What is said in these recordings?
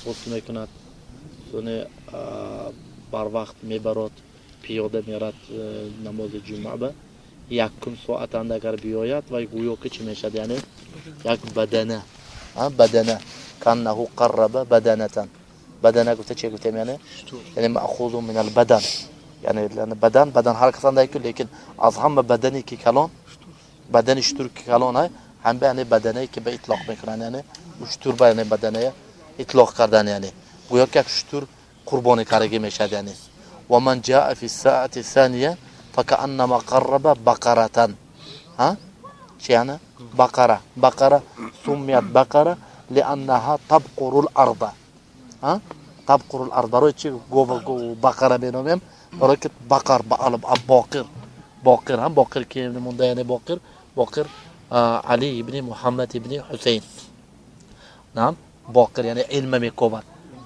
غسل میکند سونه بر وقت میبرد پیاده میرد نماز جمعه به یکم ساعت اگر بیاید و گویا که چی میشد یعنی یک بدنه بدنه کانه قرب بدنه بدنه گفته چی گفتم یعنی مأخوذ من البدن یعنی بدن هر کس اندکی لیکن از هم بدنی که کلان بدن شتور که کلان های هم به یعنی بدنی که به اطلاق میکنن یعنی شتور به یعنی بدنی اطلاق کردن یعنی گویا که شتور قربانی کارگی میشد یعنی و من جاء في الساعة الثانية فكأنما قرب بقرة ها چی یعنی بقره سمیت بقره لأنها تبقر الأرض ها تبقر الأرض برای چی گو بقره بینامیم برای که بقر باقر هم باقر که نمونده یعنی باقر علی ابن محمد ابن حسین نعم باقر یعنی علم میکوبد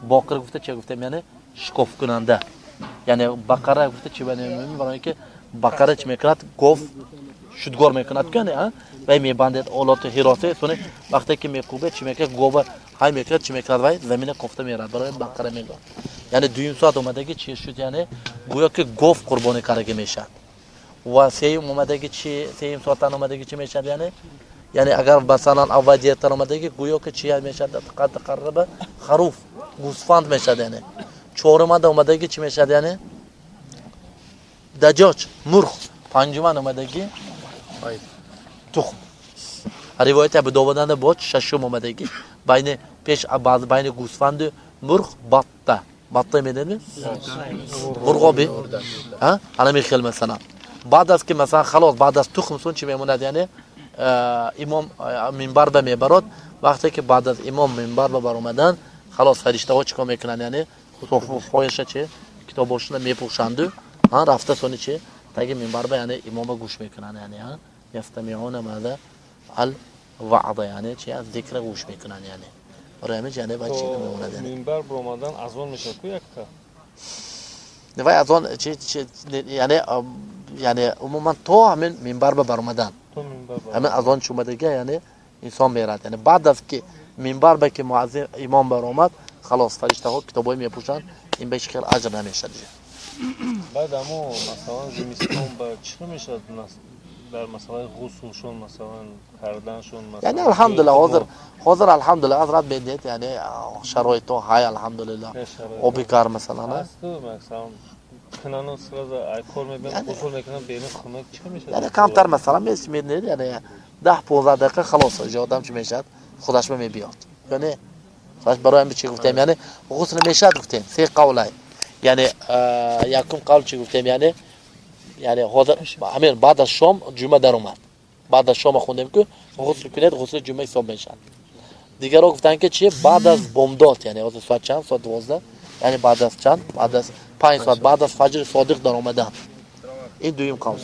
باقر گفته چه گفتم یعنی شکوف کننده یعنی بقره گفته چی بنیامین برای که بقره چی میکند گفت شدگار میکند کنه و میبندد اولاد حراسه سونه وقتی که میکوبه چی میکنه گوبه های میکرد چی میکرد و زمین کوفته میرد برای بقره میگه یعنی دویم ساعت اومدگی چی شد یعنی گویا که گفت قربانی کارگی میشد و سیم اومدگی چی سیم ساعت اومدگی چی میشد یعنی اگر مثلا اول دیتر اومدگی گویا که چی میشد قرب خروف گوسفند میشد یعنی چهارم اومدگی چی میشد یعنی دجاج مرغ پنجم اومدگی تخم روایت ابو داود بود ششم اومدگی بین پیش بعض بین گوسفند مرغ بطه میدونی مرغابی ها انا میخیل مثلا بعد از که مثلا خلاص بعد از تخم سون چی میموند یعنی امام منبر به میبرد وقتی که بعد از امام منبر به بر اومدن خلاص فرشته ها چیکار میکنن یعنی صفوفایش چه کتاباشون میپوشند ها رفته سونی چه تاگه منبر به یعنی امام گوش میکنن یعنی ها یستمعون ماذا الوعظ یعنی چه از ذکر گوش میکنن یعنی برای همین یعنی بچه میموند یعنی منبر بر اومدن اذان میشه کو یک تا و اذان چه یعنی عموما تو همین منبر به بر اومدن همین اذان چه اومدگی یعنی انسان میرد یعنی بعد از که منبر به که مؤذن امام بر اومد خلاص فرشته ها کتابای میپوشن این بهش خیلی اجر نمیشه دیگه بعد اما مثلا زمستون با چی میشه در مثلا غسلشون مثلا کردنشون مثلا یعنی الحمدلله حاضر الحمدلله حضرت بدید یعنی شرایط های الحمدلله آبی کار مثلا است مثلا کنن سراز کار میبینن غسل میکنن بین خونه چی میشه یعنی کمتر مثلا میدید یعنی 10-15 دقیقه خلاص اجازه آدم چی میشد خودش میبیاد یعنی صاحب برای هم چی گفتم یعنی غسل میشد گفتم سه قولای یعنی یکم قول چی گفتم یعنی حاضر همین بعد از شام جمعه در اومد بعد از شام خوندیم که غسل کنید غسل جمعه حساب میشن دیگه را گفتن که چیه بعد از بامداد یعنی از ساعت چند ساعت 12 یعنی بعد از چند بعد از 5 ساعت بعد از فجر صادق در اومدن این دویم قول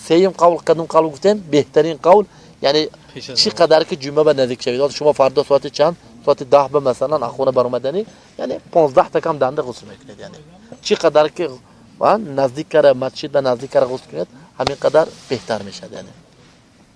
سوم قول کدوم قول گفتم بهترین قول یعنی چی قدر که جمعه به نزدیک شوید شما فردا ساعت چند ساعت 10 به مثلا خونه بر اومدنی یعنی 15 تا کم دنده غسل میکنید یعنی چی قدر که و نزدیک کره مسجد به نزدیک کره غسل کنید همین قدر بهتر میشه یعنی